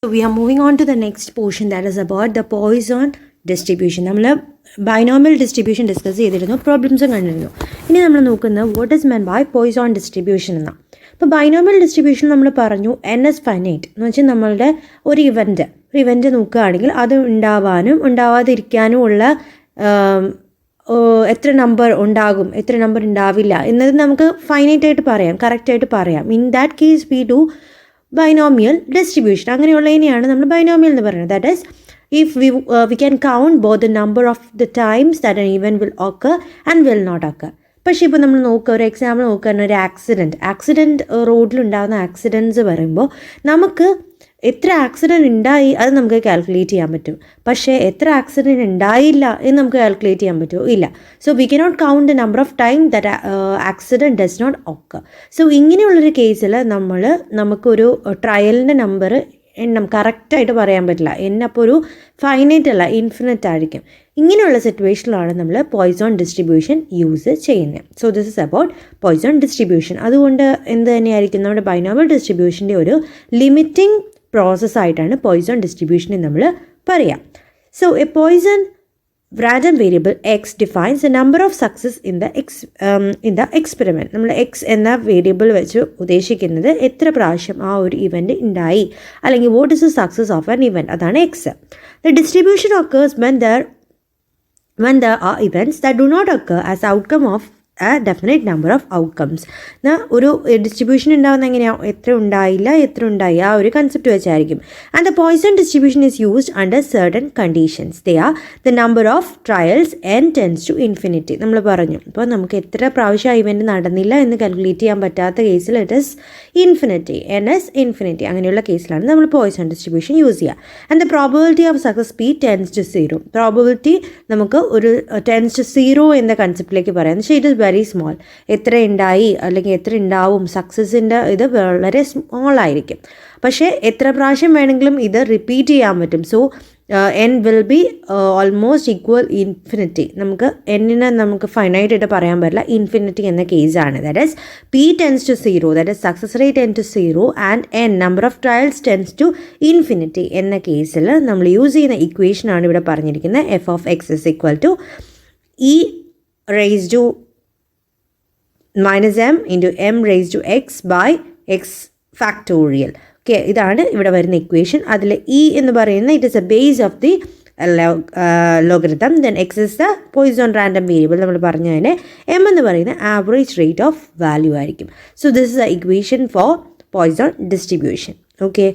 So we are moving on to the next portion, that is about the Poisson distribution. നമ്മൾ binomial distribution discuss ചെയ്തിരുന്നു, പ്രോബ്ലംസും കണ്ടിരുന്നു. ഇനി നമ്മൾ നോക്കുന്നത് what is meant by Poisson distribution എന്നാണ്. അപ്പോൾ ബൈനോമിയൽ ഡിസ്ട്രിബ്യൂഷൻ നമ്മൾ പറഞ്ഞു n is finite എന്ന് വെച്ചാൽ നമ്മളുടെ ഒരു ഇവൻറ്റ് നോക്കുകയാണെങ്കിൽ അത് ഉണ്ടാവാനും ഉണ്ടാവാതിരിക്കാനും ഉള്ള എത്ര നമ്പർ ഉണ്ടാകും, എത്ര നമ്പർ ഉണ്ടാവില്ല എന്നത് നമുക്ക് ഫൈനൈറ്റായിട്ട് പറയാം, കറക്റ്റായിട്ട് പറയാം. In that case we do binomial distribution. അങ്ങനെയുള്ളതിനെയാണ് നമ്മൾ ബൈനോമിയൽ എന്ന് പറയുന്നത്. That is if we can count both the number of the times that an event will occur and will not occur. പക്ഷേ ഇപ്പോൾ നമ്മൾ നോക്കുക, ഒരു എക്സാമ്പിൾ നോക്കുകയാണ്, ഒരു ആക്സിഡൻറ്റ് റോഡിലുണ്ടാകുന്ന ആക്സിഡൻറ്റ്സ് പറയുമ്പോൾ നമുക്ക് എത്ര ആക്സിഡൻറ്റ് ഉണ്ടായി അത് നമുക്ക് കാൽക്കുലേറ്റ് ചെയ്യാൻ പറ്റും. പക്ഷേ എത്ര ആക്സിഡൻറ്റ് ഉണ്ടായില്ല എന്ന് നമുക്ക് കാൽക്കുലേറ്റ് ചെയ്യാൻ പറ്റുമോ? ഇല്ല. So we cannot count the number of time that accident does not occur. So ഇങ്ങനെയുള്ളൊരു കേസിൽ നമുക്കൊരു ട്രയലിൻ്റെ നമ്പർ എണ്ണം കറക്റ്റായിട്ട് പറയാൻ പറ്റില്ല. അപ്പോൾ ഒരു ഫൈനൈറ്റ് അല്ല, ഇൻഫിനിറ്റ് ആയിരിക്കും. ഇങ്ങനെയുള്ള സിറ്റുവേഷനിലാണ് നമ്മൾ പോയിസോൺ ഡിസ്ട്രിബ്യൂഷൻ യൂസ് ചെയ്യുന്നത്. So this is about Poisson distribution. അതുകൊണ്ട് എന്ത് തന്നെയായിരിക്കും, നമ്മുടെ ബൈനോമിയൽ ഡിസ്ട്രിബ്യൂഷൻ്റെ ഒരു ലിമിറ്റിംഗ് പ്രോസസ്സായിട്ടാണ് പോയിസോൺ ഡിസ്ട്രിബ്യൂഷനെ നമ്മൾ പറയാം. So a Poisson random variable x defines the number of success in the experiment. നമ്മൾ x എന്ന വേരിയബിൾ വെച്ച് ഉദ്ദേശിക്കുന്നത് എത്ര പ്രാവശ്യം ആ ഒരു ഇവൻറ്റ് ഉണ്ടായി, അല്ലെങ്കിൽ what is the success of an event, അതാണ് X. The distribution occurs when there are events that do not occur as outcome of a definite number of outcomes. ഒരു ഡിസ്ട്രിബ്യൂഷൻ ഉണ്ടാകുന്ന എങ്ങനെയാണ്, എത്ര ഉണ്ടായില്ല എത്ര ഉണ്ടായി, ആ ഒരു കൺസെപ്റ്റ് വെച്ചായിരിക്കും. And the Poisson distribution is used under certain conditions. They are the number of trials n tends to infinity. നമ്മൾ പറഞ്ഞു, ഇപ്പോൾ നമുക്ക് എത്ര പ്രാവശ്യം ഇവൻറ്റ് നടന്നില്ല എന്ന് കാൽക്കുലേറ്റ് ചെയ്യാൻ പറ്റാത്ത കേസിൽ it is infinity, n is infinity. അങ്ങനെയുള്ള കേസിലാണ് നമ്മൾ പോയിസൺ ഡിസ്ട്രിബ്യൂഷൻ യൂസ് ചെയ്യുക. And the probability of success p tends to 0. Probability നമുക്ക് ഒരു ടെൻസ് ടു 0 എന്ന കൺസെപ്റ്റിലേക്ക് പറയാം. എന്ന് വെച്ചാൽ ഇറ്റ് ഇസ് വെരി സ്മോൾ. എത്ര ഉണ്ടായി അല്ലെങ്കിൽ എത്ര ഉണ്ടാവും, സക്സസിൻ്റെ ഇത് വളരെ സ്മോൾ ആയിരിക്കും. പക്ഷേ എത്ര പ്രാവശ്യം വേണമെങ്കിലും ഇത് റിപ്പീറ്റ് ചെയ്യാൻ പറ്റും. So n will be almost equal infinity. നമുക്ക് എന്നിനെ നമുക്ക് ഫൈനൈറ്റായിട്ട് പറയാൻ പറ്റില്ല, ഇൻഫിനിറ്റി എന്ന കേസാണ്. That is p tends to 0, that is success rate tends to 0 and n number of trials tends to infinity എന്ന കേസിൽ നമ്മൾ യൂസ് ചെയ്യുന്ന ഇക്വേഷനാണ് ഇവിടെ പറഞ്ഞിരിക്കുന്നത്. f of x is equal to e raised to minus m into m raised to x by x factorial. Okay, ഇതാണ് ഇവിടെ വരുന്ന equation. അതിൽ ഇ എന്ന് പറയുന്നത് it is a base of the logarithm. Then x is the Poisson random variable. നമ്മൾ പറഞ്ഞതിന് m എന്ന് പറയുന്ന ആവറേജ് റേറ്റ് ഓഫ് വാല്യൂ ആയിരിക്കും. So this is the equation for Poisson distribution. Okay,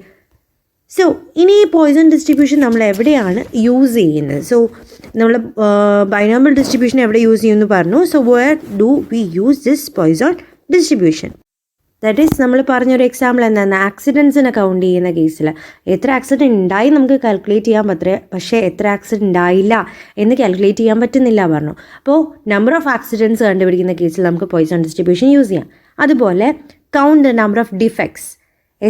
so ഇനി ഈ പോയിസൺ ഡിസ്ട്രിബ്യൂഷൻ നമ്മൾ എവിടെയാണ് use ചെയ്യുന്നത്? സോ നമ്മൾ ബൈനോമിയൽ ഡിസ്ട്രിബ്യൂഷൻ എവിടെ യൂസ് ചെയ്യുമെന്ന് പറഞ്ഞു. So where do we use this Poisson distribution? That is നമ്മൾ പറഞ്ഞൊരു എക്സാമ്പിൾ എന്താണ്, ആക്സിഡൻസിനെ കൗണ്ട് ചെയ്യുന്ന കേസിൽ എത്ര ആക്സിഡൻറ്റ് ഉണ്ടായി നമുക്ക് കാൽക്കുലേറ്റ് ചെയ്യാൻ പറ്റേ, പക്ഷേ എത്ര ആക്സിഡൻറ്റ് ഉണ്ടായില്ല എന്ന് കാൽക്കുലേറ്റ് ചെയ്യാൻ പറ്റുന്നില്ല പറഞ്ഞു. അപ്പോൾ നമ്പർ ഓഫ് ആക്സിഡൻറ്റ്സ് കണ്ടുപിടിക്കുന്ന കേസിൽ നമുക്ക് പോയിസൺ ഡിസ്ട്രിബ്യൂഷൻ യൂസ് ചെയ്യാം. അതുപോലെ count the number of defects,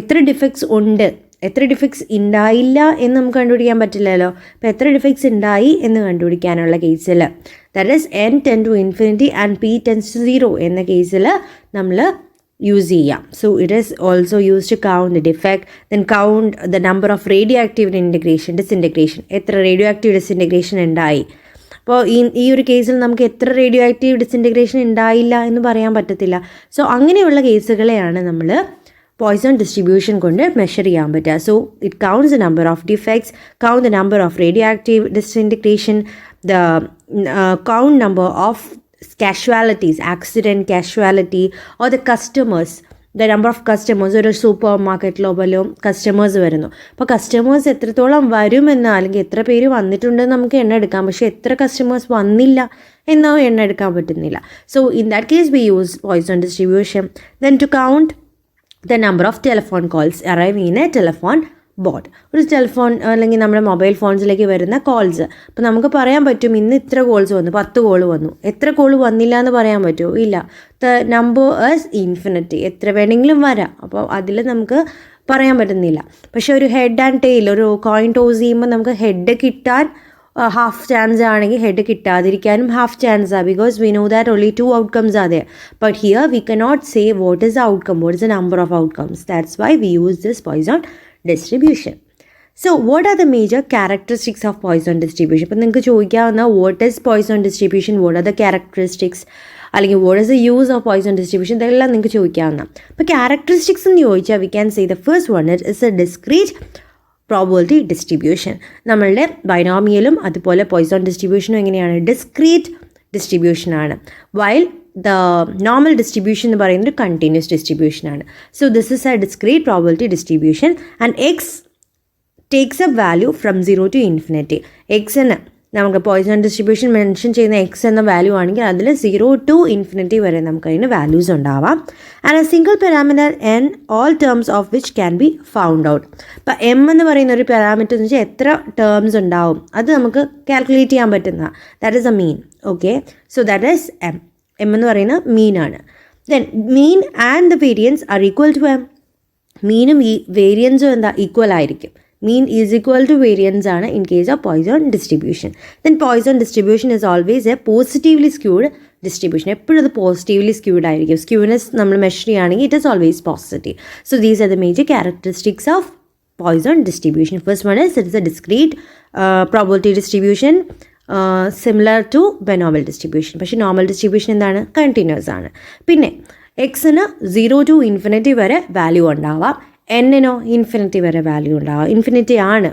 എത്ര ഡിഫക്ട്സ് ഉണ്ട്, എത്ര ഡിഫക്ട്സ് ഉണ്ടായില്ല എന്ന് നമുക്ക് കണ്ടുപിടിക്കാൻ പറ്റില്ലല്ലോ. അപ്പോൾ എത്ര ഡിഫക്ട്സ് ഉണ്ടായി എന്ന് കണ്ടുപിടിക്കാനുള്ള കേസിൽ that is n tends to infinity and p tends to 0 എന്ന കേസിൽ നമ്മൾ യൂസ് ചെയ്യാം. So it is also use to count the defect. Then count the number of radioactive disintegration, എത്ര റേഡിയോ ആക്റ്റീവ് ഡിസിൻറ്റഗ്രേഷൻ ഉണ്ടായി. അപ്പോൾ ഈ ഒരു കേസിൽ നമുക്ക് എത്ര റേഡിയോ ആക്റ്റീവ് ഡിസിൻറ്റഗ്രേഷൻ ഉണ്ടായില്ല എന്ന് പറയാൻ പറ്റത്തില്ല. സോ അങ്ങനെയുള്ള കേസുകളെയാണ് നമ്മൾ പോയിസൺ ഡിസ്ട്രിബ്യൂഷൻ കൊണ്ട് മെഷർ ചെയ്യാൻ പറ്റുക. So it counts the number of defects, count the number of radioactive disintegration, the count number of casualties, accident casualty, or the customers, the number of customers. ഒരു super മാർക്കറ്റിലോ പോലോ customers വരുന്നു. അപ്പോൾ customers എത്രത്തോളം വരുമെന്ന്, അല്ലെങ്കിൽ എത്ര പേര് വന്നിട്ടുണ്ടെന്ന് നമുക്ക് എണ്ണ എടുക്കാം, പക്ഷേ എത്ര കസ്റ്റമേഴ്സ് വന്നില്ല എന്നോ എണ്ണ എടുക്കാൻ പറ്റുന്നില്ല. So in that case we use Poisson distribution. Then to count the number of telephone calls arriving in a telephone booth, ഒരു ടെലിഫോൺ അല്ലെങ്കിൽ നമ്മുടെ മൊബൈൽ ഫോൺസിലേക്ക് വരുന്ന കോൾസ്. അപ്പോൾ നമുക്ക് പറയാൻ പറ്റും ഇന്ന് ഇത്ര കോൾസ് വന്നു, 10 കോൾ വന്നു. എത്ര കോൾ വന്നില്ല എന്ന് പറയാൻ പറ്റുമോ? ഇല്ല. ദ നമ്പർ ഈസ് ഇൻഫിനിറ്റി, എത്ര വേണമെങ്കിലും വരാം. അപ്പോൾ അതിൽ നമുക്ക് പറയാൻ പറ്റുന്നില്ല. പക്ഷേ ഒരു ഹെഡ് ആൻഡ് ടെയിൽ, ഒരു കോയിൻ ടോസ് ചെയ്യുമ്പോൾ നമുക്ക് ഹെഡ് കിട്ടാൻ ഹാഫ് ചാൻസ് ആണെങ്കിൽ ഹെഡ് കിട്ടാതിരിക്കാനും ഹാഫ് ചാൻസാണ്, because we know that only 2 outcomes are there. But here we cannot say what is the outcome, what is the number of outcomes. That's why we use this Poisson distribution. So what are the major characteristics of Poisson distribution? ഇപ്പം നിങ്ങൾക്ക് ചോദിക്കാവുന്ന what is Poisson distribution, what are the characteristics, അല്ലെങ്കിൽ what is the use of Poisson distribution, ഇതെല്ലാം നിങ്ങൾക്ക് ചോദിക്കാവുന്ന. അപ്പോൾ characteristics എന്ന് ചോദിച്ചാൽ we can say the first one is a discrete probability distribution. നമ്മളുടെ ബൈനോമിയലും അതുപോലെ പോയിസൺ ഡിസ്ട്രിബ്യൂഷനും എങ്ങനെയാണ്? ഡിസ്ക്രീറ്റ് ഡിസ്ട്രിബ്യൂഷനാണ്. വൈൽ ദ നോർമൽ ഡിസ്ട്രിബ്യൂഷൻ എന്ന് പറയുന്നത് കണ്ടിന്യൂസ് ഡിസ്ട്രിബ്യൂഷനാണ്. So this is a discrete probability distribution and X takes A value from 0 to infinity. എക്സിന് നമുക്ക് പോയിസൺ ഡിസ്ട്രിബ്യൂഷൻ മെൻഷൻ ചെയ്യുന്ന എക്സ് എന്ന വാല്യൂ ആണെങ്കിൽ അതിൽ 0 to infinity വരെ നമുക്ക് അതിന് വാല്യൂസ് ഉണ്ടാവാം. And A single parameter N all terms of which can be found out. ഇപ്പോൾ എം എന്ന് പറയുന്ന ഒരു പാരാമീറ്റർ എന്ന് വെച്ചാൽ എത്ര ടേംസ് ഉണ്ടാവും അത് നമുക്ക് കാൽക്കുലേറ്റ് ചെയ്യാൻ പറ്റുന്ന, that is a mean. Okay, so that is m. M എന്ന് പറയുന്ന മീനാണ്. Then mean and the variance are equal to m. മീനും ഈ വേരിയൻസും എന്താ? ഈക്വൽ ആയിരിക്കും. mean is equal to variance ആണ് in case of Poisson distribution. Then Poisson distribution is always a positively skewed distribution. എപ്പോഴും അത് പോസിറ്റീവ്ലി സ്ക്യൂഡ് ആയിരിക്കും. Skewness നമ്മൾ measure ചെയ്യുകയാണെങ്കിൽ it is always positive. So these are the major characteristics of Poisson distribution. First one is it is a discrete probability distribution similar to binomial distribution. പക്ഷേ normal distribution എന്താണ്? Continuous ആണ്. പിന്നെ എക്സിന് 0 to infinity വരെ value ഉണ്ടാവാം, എന്നിനോ infinity വരെ value ഉണ്ടാവാം. Infinity ആണ്.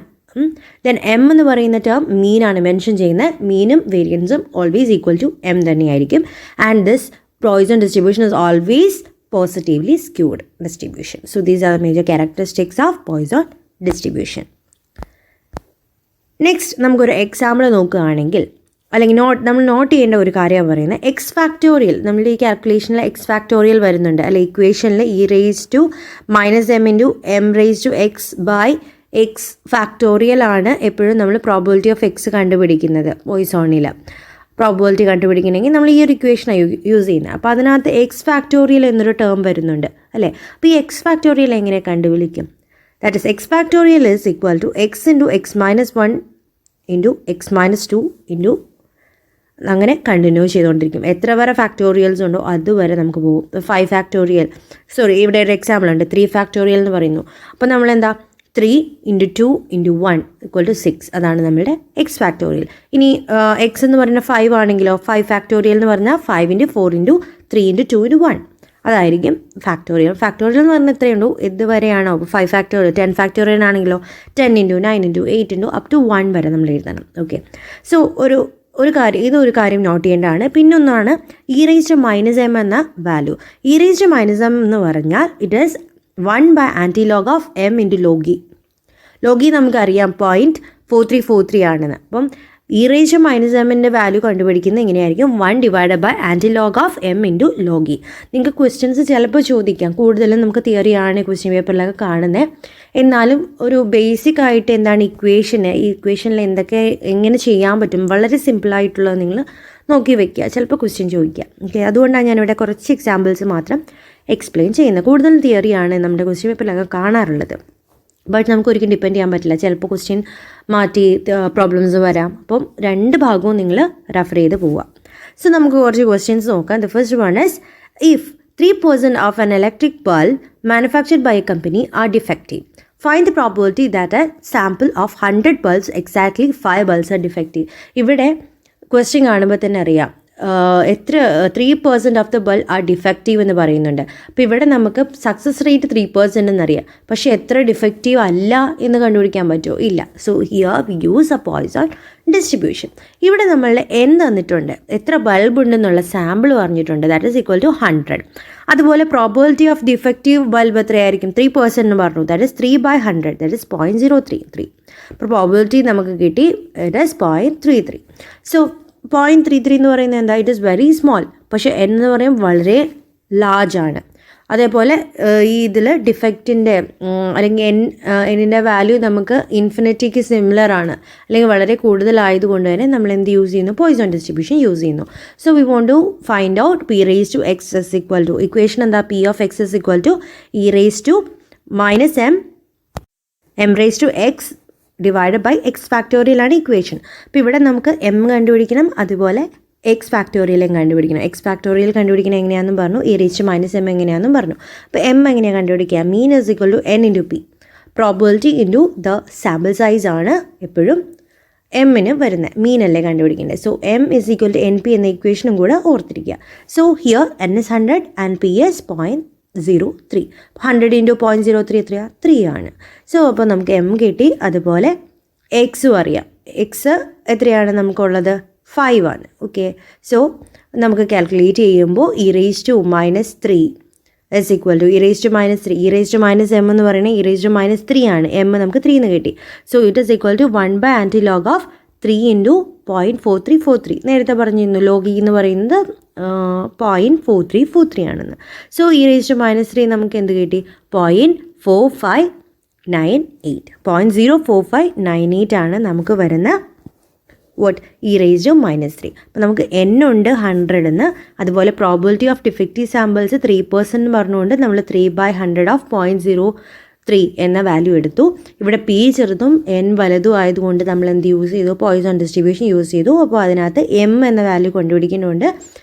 ദെൻ എം എന്ന് പറയുന്ന ടേം മീനാണ് മെൻഷൻ ചെയ്യുന്നത്. മീനും വേരിയൻസും ഓൾവേസ് ഈക്വൽ ടു എം തന്നെയായിരിക്കും. And this Poisson distribution is always positively skewed distribution. So these are the major characteristics of Poisson distribution. Next നമുക്കൊരു എക്സാമ്പിൾ നോക്കുകയാണെങ്കിൽ, അല്ലെങ്കിൽ നമ്മൾ നോട്ട് ചെയ്യേണ്ട ഒരു കാര്യം പറയുന്നത് എക്സ് ഫാക്ടോറിയൽ. നമ്മുടെ ഈ കാൽക്കുലേഷനിൽ എക്സ് ഫാക്ടോറിയൽ വരുന്നുണ്ട്, അല്ലെ ഇക്വേഷനിൽ e raise to -m into m raise to x by x factorial ആണ് എപ്പോഴും നമ്മൾ പ്രോബബിലിറ്റി ഓഫ് എക്സ് കണ്ടുപിടിക്കുന്നത്. പോയിസോണിൽ പ്രോബബിലിറ്റി കണ്ടുപിടിക്കണമെങ്കിൽ നമ്മൾ ഈ ഒരു ഇക്വേഷനാണ് യൂസ് ചെയ്യുന്നത്. അപ്പോൾ അതിനകത്ത് എക്സ് ഫാക്ടോറിയൽ എന്നൊരു ടേം വരുന്നുണ്ട്, അല്ലേ? അപ്പോൾ ഈ എക്സ് ഫാക്ടോറിയൽ എങ്ങനെ കണ്ടുപിടിക്കും? That is x factorial is equal to x into x minus 1 into x minus 2 into അങ്ങനെ കണ്ടിന്യൂ ചെയ്തുകൊണ്ടിരിക്കും. എത്ര വരെ ഫാക്ടോറിയൽസ് ഉണ്ടോ അതുവരെ നമുക്ക് പോകും. 5 ഫാക്ടോറിയൽ, സോറി ഇവിടെ ഒരു എക്സാമ്പിൾ ഉണ്ട്, 3 ഫാക്ടോറിയൽ എന്ന് പറയുന്നു. അപ്പോൾ നമ്മളെന്താ 3 ഇൻറ്റു 2 ഇൻറ്റു 1 ഈക്വൽ ടു 6. അതാണ് നമ്മുടെ എക്സ് ഫാക്ടോറിയൽ. ഇനി എക്സ് എന്ന് പറയുന്ന 5 ആണെങ്കിലോ 5 ഫാക്ടോറിയൽ എന്ന് പറഞ്ഞാൽ 5 ഇൻറ്റു 4 ഇൻറ്റു 3 ഇൻറ്റു 2 ഇൻറ്റു 1 അതായിരിക്കും ഫാക്ടോറിയൽ. ഫാക്ടോറിയൽ എന്ന് പറഞ്ഞാൽ എത്രയുണ്ടോ ഇതുവരെയാണോ? 5 ഫാക്ടോറിയൽ 10 ഫാക്ടോറിയൽ ആണെങ്കിലോ 10 into 9 into 8 into up to 1 വരെ നമ്മൾ എഴുതണം. ഓക്കെ, സോ ഇതൊരു കാര്യം നോട്ട് ചെയ്യേണ്ടതാണ്. പിന്നൊന്നാണ് e റേസ് ടു -m എന്ന value. e raise to -m എന്ന് പറഞ്ഞാൽ it is 1 by antilog of m into log e. Log e നമുക്കറിയാം 0.4343 ആണെന്ന്. അപ്പം e റേസ് ടു -mൻ്റെ വാല്യൂ കണ്ടുപിടിക്കുന്നത് എങ്ങനെയായിരിക്കും? 1 divided by antilog of m into log e. നിങ്ങൾക്ക് ക്വസ്റ്റ്യൻസ് ചിലപ്പോൾ ചോദിക്കാം, കൂടുതലും നമുക്ക് തിയറിയാണ് ക്വസ്റ്റ്യൻ പേപ്പറിലൊക്കെ കാണുന്നത്. എന്നാലും ഒരു ബേസിക് ആയിട്ട് എന്താണ് ഇക്വേഷന്, ഈ ഇക്വേഷനിൽ എങ്ങനെ ചെയ്യാൻ പറ്റും, വളരെ സിമ്പിളായിട്ടുള്ളത് നിങ്ങൾ നോക്കി വെക്കുക. ചിലപ്പോൾ ക്വസ്റ്റ്യൻ ചോദിക്കുക. ഓക്കെ, അതുകൊണ്ടാണ് ഞാനിവിടെ കുറച്ച് എക്സാമ്പിൾസ് മാത്രം എക്സ്പ്ലെയിൻ ചെയ്യുന്നത്. കൂടുതൽ തിയറിയാണ് നമ്മുടെ ക്വസ്റ്റ്യൻ പേപ്പറിലൊക്കെ കാണാറുള്ളത്. ബട്ട് നമുക്ക് ഒരിക്കലും ഡിപ്പെൻഡ് ചെയ്യാൻ പറ്റില്ല. ചിലപ്പോൾ ക്വസ്റ്റ്യൻ മാറ്റി പ്രോബ്ലംസ് വരാം. അപ്പം 2 ഭാഗവും നിങ്ങൾ റെഫർ ചെയ്ത് പോവുക. സോ നമുക്ക് കുറച്ച് ക്വസ്റ്റ്യൻസ് നോക്കാം. The first one is if 3% of an electric bulb manufactured by a company are defective, find the probability that a sample of 100 bulbs exactly 5 bulbs are defective. ഇവിടെ ക്വസ്റ്റ്യൻ കാണുമ്പോൾ തന്നെ അറിയാം എത്ര 3% of the bulb are defective എന്ന് പറയുന്നുണ്ട്. അപ്പോൾ ഇവിടെ നമുക്ക് സക്സസ് റേറ്റ് 3% എന്നറിയാം, പക്ഷേ എത്ര ഡിഫക്റ്റീവ് അല്ല എന്ന് കണ്ടുപിടിക്കാൻ പറ്റുമോ? ഇല്ല. So here we use a Poisson distribution. ഇവിടെ നമ്മളുടെ n തന്നിട്ടുണ്ട്, എത്ര ബൾബ് ഉണ്ടെന്നുള്ള സാമ്പിൾ പറഞ്ഞിട്ടുണ്ട്, ദാറ്റ് ഈസ് ഈക്വൽ ടു 100. അതുപോലെ പ്രോബബിലിറ്റി ഓഫ് ഡിഫക്റ്റീവ് ബൾബ് എത്രയായിരിക്കും? 3% എന്ന് പറഞ്ഞു, ദാറ്റ് ഈസ് 3/100, ദാറ്റ് ഈസ് 0.033. അപ്പോൾ പ്രോബബിലിറ്റി നമുക്ക് കിട്ടി, ഇറ്റ് ഈസ് 0.33. സോ 0.33 എന്ന് പറയുന്നത് എന്താ? It is very small. പക്ഷേ n എന്ന് പറയുമ്പോൾ വളരെ ലാർജ് ആണ്. അതേപോലെ ഈ ഇതിൽ ഡിഫക്റ്റിൻ്റെ അല്ലെങ്കിൽ എന്നിൻ്റെ വാല്യൂ നമുക്ക് ഇൻഫിനിറ്റിക്ക് സിമിലർ ആണ്, അല്ലെങ്കിൽ വളരെ കൂടുതലായതുകൊണ്ട് തന്നെ നമ്മൾ എന്ത് യൂസ് ചെയ്യുന്നു? പോയിസൺ ഡിസ്ട്രിബ്യൂഷൻ യൂസ് ചെയ്യുന്നു. So we want to find out p raise to x is equal to, equation എന്താ? p of x is equal to e raise to -m raise to x divided by x ഫാക്ടോറിയലാണ് equation. അപ്പോൾ ഇവിടെ നമുക്ക് m കണ്ടുപിടിക്കണം, അതുപോലെ X ഫാക്ടോറിയലും കണ്ടുപിടിക്കണം. X factorial കണ്ടുപിടിക്കണം എങ്ങനെയാണെന്നും പറഞ്ഞു, e റേസ് ടു -m എങ്ങനെയാണെന്നും പറഞ്ഞു. അപ്പോൾ m എങ്ങനെയാണ് കണ്ടുപിടിക്കുക? Mean is equal to n into p. Probability into the sample size ആണ് എപ്പോഴും എമ്മിന് വരുന്നത്, മീൻ അല്ലേ കണ്ടുപിടിക്കേണ്ടത്. So m is equal to n p എന്ന ഇക്വേഷനും കൂടെ ഓർത്തിരിക്കുക. So here n is 100 and p is 0.03. 100 into 0.03 എത്രയാണ്? 3 ആണ്. സോ അപ്പോൾ നമുക്ക് എം കിട്ടി. അതുപോലെ എക്സും അറിയാം. എക്സ് എത്രയാണ് നമുക്കുള്ളത്? 5 ആണ്. ഓക്കെ, സോ നമുക്ക് കാൽക്കുലേറ്റ് ചെയ്യുമ്പോൾ e⁻³ is equal to e⁻³ e⁻m എന്ന് പറയുന്നത് e⁻³ ആണ്. എം നമുക്ക് 3 എന്ന് കിട്ടി. So it is equal to 1/antilog of 3 into 0.4343. നേരത്തെ പറഞ്ഞിരുന്നു ലോഗി എന്ന് പറയുന്നത് 0.4343 ആണെന്ന്. സോ e⁻³ നമുക്ക് എന്ത് കിട്ടി? 0.4598 0.04598 ആണ് നമുക്ക് വരുന്ന e⁻³. അപ്പോൾ നമുക്ക് n ഉണ്ട് 100 എന്ന്. അതുപോലെ പ്രോബിലിറ്റി ഓഫ് ഡിഫക്റ്റീവ് സാമ്പിൾസ് 3% എന്ന് പറഞ്ഞുകൊണ്ട് നമ്മൾ 3/100 ഓഫ് 0.03 എന്ന വാല്യൂ എടുത്തു. ഇവിടെ പി ചെറുതും n വലുതും ആയതുകൊണ്ട് നമ്മൾ എന്ത് യൂസ് ചെയ്തു? പോയിസൺ ഡിസ്ട്രിബ്യൂഷൻ യൂസ് ചെയ്തു. അപ്പോൾ അതിനകത്ത് m എന്ന വാല്യൂ കണ്ടുപിടിക്കുന്നുണ്ട്.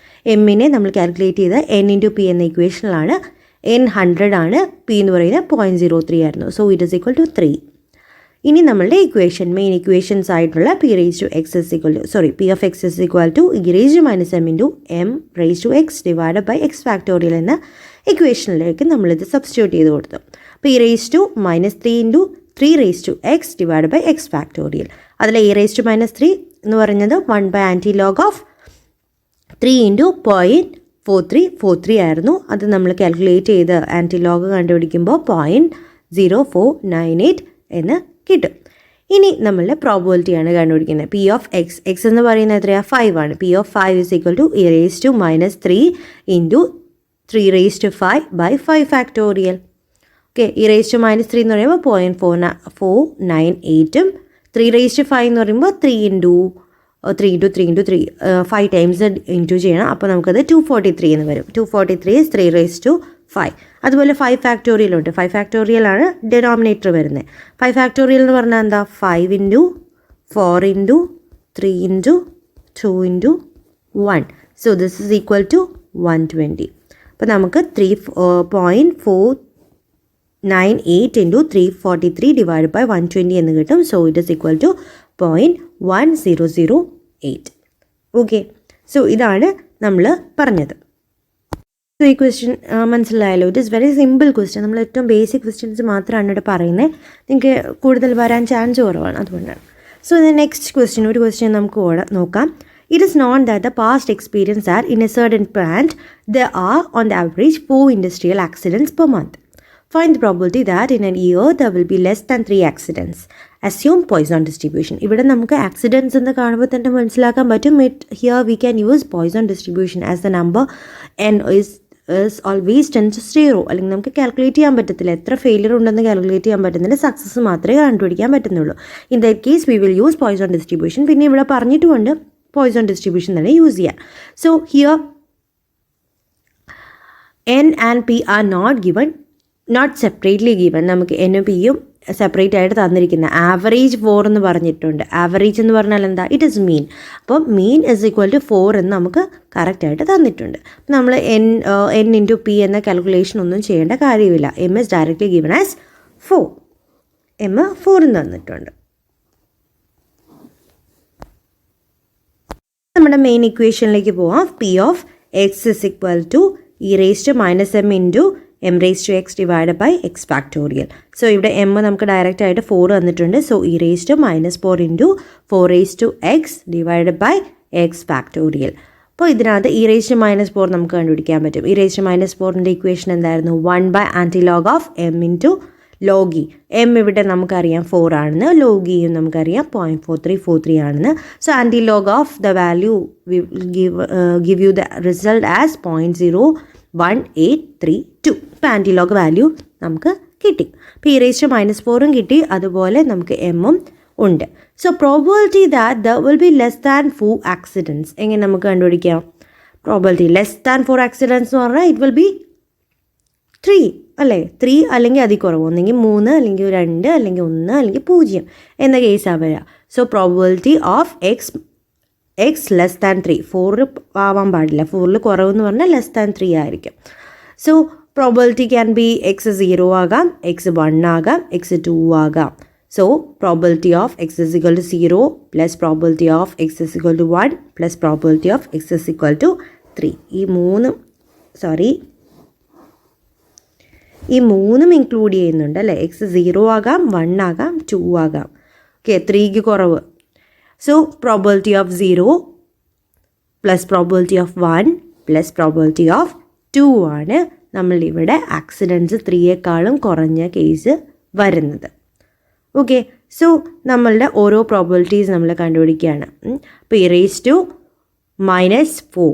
എമ്മിനെ നമ്മൾ കാൽക്കുലേറ്റ് ചെയ്ത് n ഇൻറ്റു പി എന്ന ഇക്വേഷനിലാണ്. n 100 ആണ്, പി എന്ന് പറയുന്നത് 0.03 ആയിരുന്നു. So it is equal to 3. ഇനി നമ്മളുടെ ഇക്വേഷൻ, മെയിൻ ഇക്വേഷൻസ് ആയിട്ടുള്ള p of x is equal to e⁻m into m⁻x divide by x factorial എന്ന ഇക്വേഷനിലേക്ക് നമ്മളിത് സബ്സ്റ്റിറ്റ്യൂട്ട് ചെയ്ത് കൊടുത്തു. അപ്പോൾ e⁻³ into 3x divide by x factorial. അതിൽ e⁻³ എന്ന് പറയുന്നത് 1/antilog ഓഫ് 3 ഇൻറ്റു 0.4343 ആയിരുന്നു. അത് നമ്മൾ കാൽക്കുലേറ്റ് ചെയ്ത് ആൻറ്റിലോഗ് കണ്ടുപിടിക്കുമ്പോൾ 0.0498 എന്ന് കിട്ടും. ഇനി നമ്മളുടെ പ്രോബിലിറ്റിയാണ് കണ്ടുപിടിക്കുന്നത്. പി ഓഫ് എക്സ് എന്ന് പറയുന്നത് എത്രയാണ്? 5 ആണ്. P of 5 is equal to e⁻³ into 3⁵ by 5 factorial. Okay, e⁻³ എന്ന് പറയുമ്പോൾ 0.498ഉം 3⁵ എന്ന് പറയുമ്പോൾ 3 ഇൻറ്റു 5 ടൈംസ് ഇൻറ്റു ചെയ്യണം. അപ്പോൾ നമുക്കത് 243 എന്ന് വരും. 243 is 3⁵5. അതുപോലെ 5 ഫാക്ടോറിയൽ ഉണ്ട്. 5 ഫാക്ടോറിയലാണ് ഡിനോമിനേറ്റർ വരുന്നത്. 5 ഫാക്ടോറിയൽ എന്ന് പറഞ്ഞാൽ എന്താ? 5 into 4 into 3 into 2 into 1. So this is equal to 120. അപ്പോൾ നമുക്ക് 3.498 ഇൻറ്റു 343 ഡിവൈഡ് ബൈ 120 എന്ന് കിട്ടും. So it is equal to 0.1008. Okay, so ഇതാണ് നമ്മൾ പറഞ്ഞത്. സോ ഈ ക്വസ്റ്റ്യൻ മനസ്സിലായല്ലോ. It is very simple question. നമ്മൾ ഏറ്റവും ബേസിക് ക്വസ്റ്റ്യൻസ് മാത്രമാണ് ഇവിടെ പറയുന്നത്. നിങ്ങൾക്ക് കൂടുതൽ വരാൻ ചാൻസ് കുറവാണ്, അതുകൊണ്ടാണ്. സോ ഇത് നെക്സ്റ്റ് ക്വസ്റ്റ്യൻ, ഒരു ക്വസ്റ്റ്യൻ നമുക്ക് നോക്കാം. It is known that the past experience that in a certain plant there are on the average 4 industrial accidents per month. Find the probability that in a year there will be less than 3 accidents. Assume Poisson distribution. ഇവിടെ നമുക്ക് accidents എന്ന് കാണുമ്പോൾ തന്നെ മനസ്സിലാക്കാൻ പറ്റും. Here we can use Poisson distribution as the number n is always tends to 0. അല്ലെങ്കിൽ നമുക്ക് calculate ചെയ്യാൻ പറ്റത്തില്ല. എത്ര ഫെയിലിയർ ഉണ്ടെന്ന് കാൽക്കുലേറ്റ് ചെയ്യാൻ പറ്റുന്നില്ല, സക്സസ് മാത്രമേ കണ്ടുപിടിക്കാൻ പറ്റുന്നുള്ളൂ. In that case we will use Poisson distribution. പിന്നെ ഇവിടെ പറഞ്ഞിട്ടുമുണ്ട് Poisson distribution തന്നെ യൂസ് ചെയ്യാം. So here n and p are not separately given. നമുക്ക് എന്നും പിയും സെപ്പറേറ്റ് ആയിട്ട് തന്നിരിക്കുന്ന ആവറേജ് 4 എന്ന് പറഞ്ഞിട്ടുണ്ട്. ആവറേജ് എന്ന് പറഞ്ഞാൽ എന്താ? It is mean. അപ്പോൾ മീൻ ഇസ് ഈക്വൽ ടു 4 എന്ന് നമുക്ക് കറക്റ്റായിട്ട് തന്നിട്ടുണ്ട്. നമ്മൾ n ഇൻറ്റു പി എന്ന കാൽക്കുലേഷൻ ഒന്നും ചെയ്യേണ്ട കാര്യമില്ല. M is directly given as 4. M 4 എന്ന് തന്നിട്ടുണ്ട്. നമ്മുടെ മെയിൻ ഇക്വേഷനിലേക്ക് പോവാം. P of x is equal to e⁻m into m⁻x divide by x factorial. So ഇവിടെ എം നമുക്ക് ഡയറക്റ്റ് ആയിട്ട് 4 തന്നിട്ടുണ്ട്. So e⁻⁻4 into 4⁻x divide by x factorial. അപ്പോൾ ഇതിനകത്ത് e⁻⁻4 നമുക്ക് കണ്ടുപിടിക്കാൻ പറ്റും. e⁻⁻4ൻ്റെ ഇക്വേഷൻ എന്തായിരുന്നു? 1/antilog of m into log e. M ഇവിടെ നമുക്കറിയാം 4 ആണെന്ന്, ലോഗിയും നമുക്കറിയാം 0.4343 ആണെന്ന്. So antilog of the value give you the result as 0.1832. ഇപ്പോൾ ആൻറ്റിലോഗ് വാല്യൂ നമുക്ക് കിട്ടി. ഇപ്പോൾ e⁻⁻4ഉം കിട്ടി, അതുപോലെ നമുക്ക് എമ്മും ഉണ്ട്. So probability that the will be less than 4 accidents എങ്ങനെ നമുക്ക് കണ്ടുപിടിക്കാം? പ്രോബിലിറ്റി ലെസ് ദാൻ 4 ആക്സിഡൻറ്റ്സ് എന്ന് പറഞ്ഞാൽ ഇറ്റ് വിൽ ബി 3 അല്ലേ? 3 അല്ലെങ്കിൽ അതിൽ കുറവ്, ഒന്നെങ്കിൽ 3 അല്ലെങ്കിൽ 2 അല്ലെങ്കിൽ 1 അല്ലെങ്കിൽ 0 എന്ന കേസാണ് വരിക. So probability of X less than 3. 4 ആവാൻ പാടില്ല. 4 കുറവെന്ന് പറഞ്ഞാൽ ലെസ് ദാൻ 3 ആയിരിക്കും. So probability can be x 0 ആകാം, എക്സ് 1 ആകാം, എക്സ് 2 ആകാം. So probability of x is equal to 0 plus probability of x is equal to 1 plus probability of x is equal to 3. ഈ മൂന്നും include ചെയ്യുന്നുണ്ട് അല്ലേ. X 0 ആകാം, 1 ആകാം, 2 ആകാം. ഓക്കെ, 3ക്ക് കുറവ്. So probability of 0 plus probability of 1 plus probability of 2 ആണ് നമ്മളിവിടെ ആക്സിഡൻസ് 3യേക്കാളും കുറഞ്ഞ കേസ് വരുന്നത്. ഓക്കെ, സോ നമ്മളുടെ ഓരോ പ്രോബിലിറ്റീസ് നമ്മൾ കണ്ടുപിടിക്കുകയാണ്. അപ്പോൾ e⁻⁻4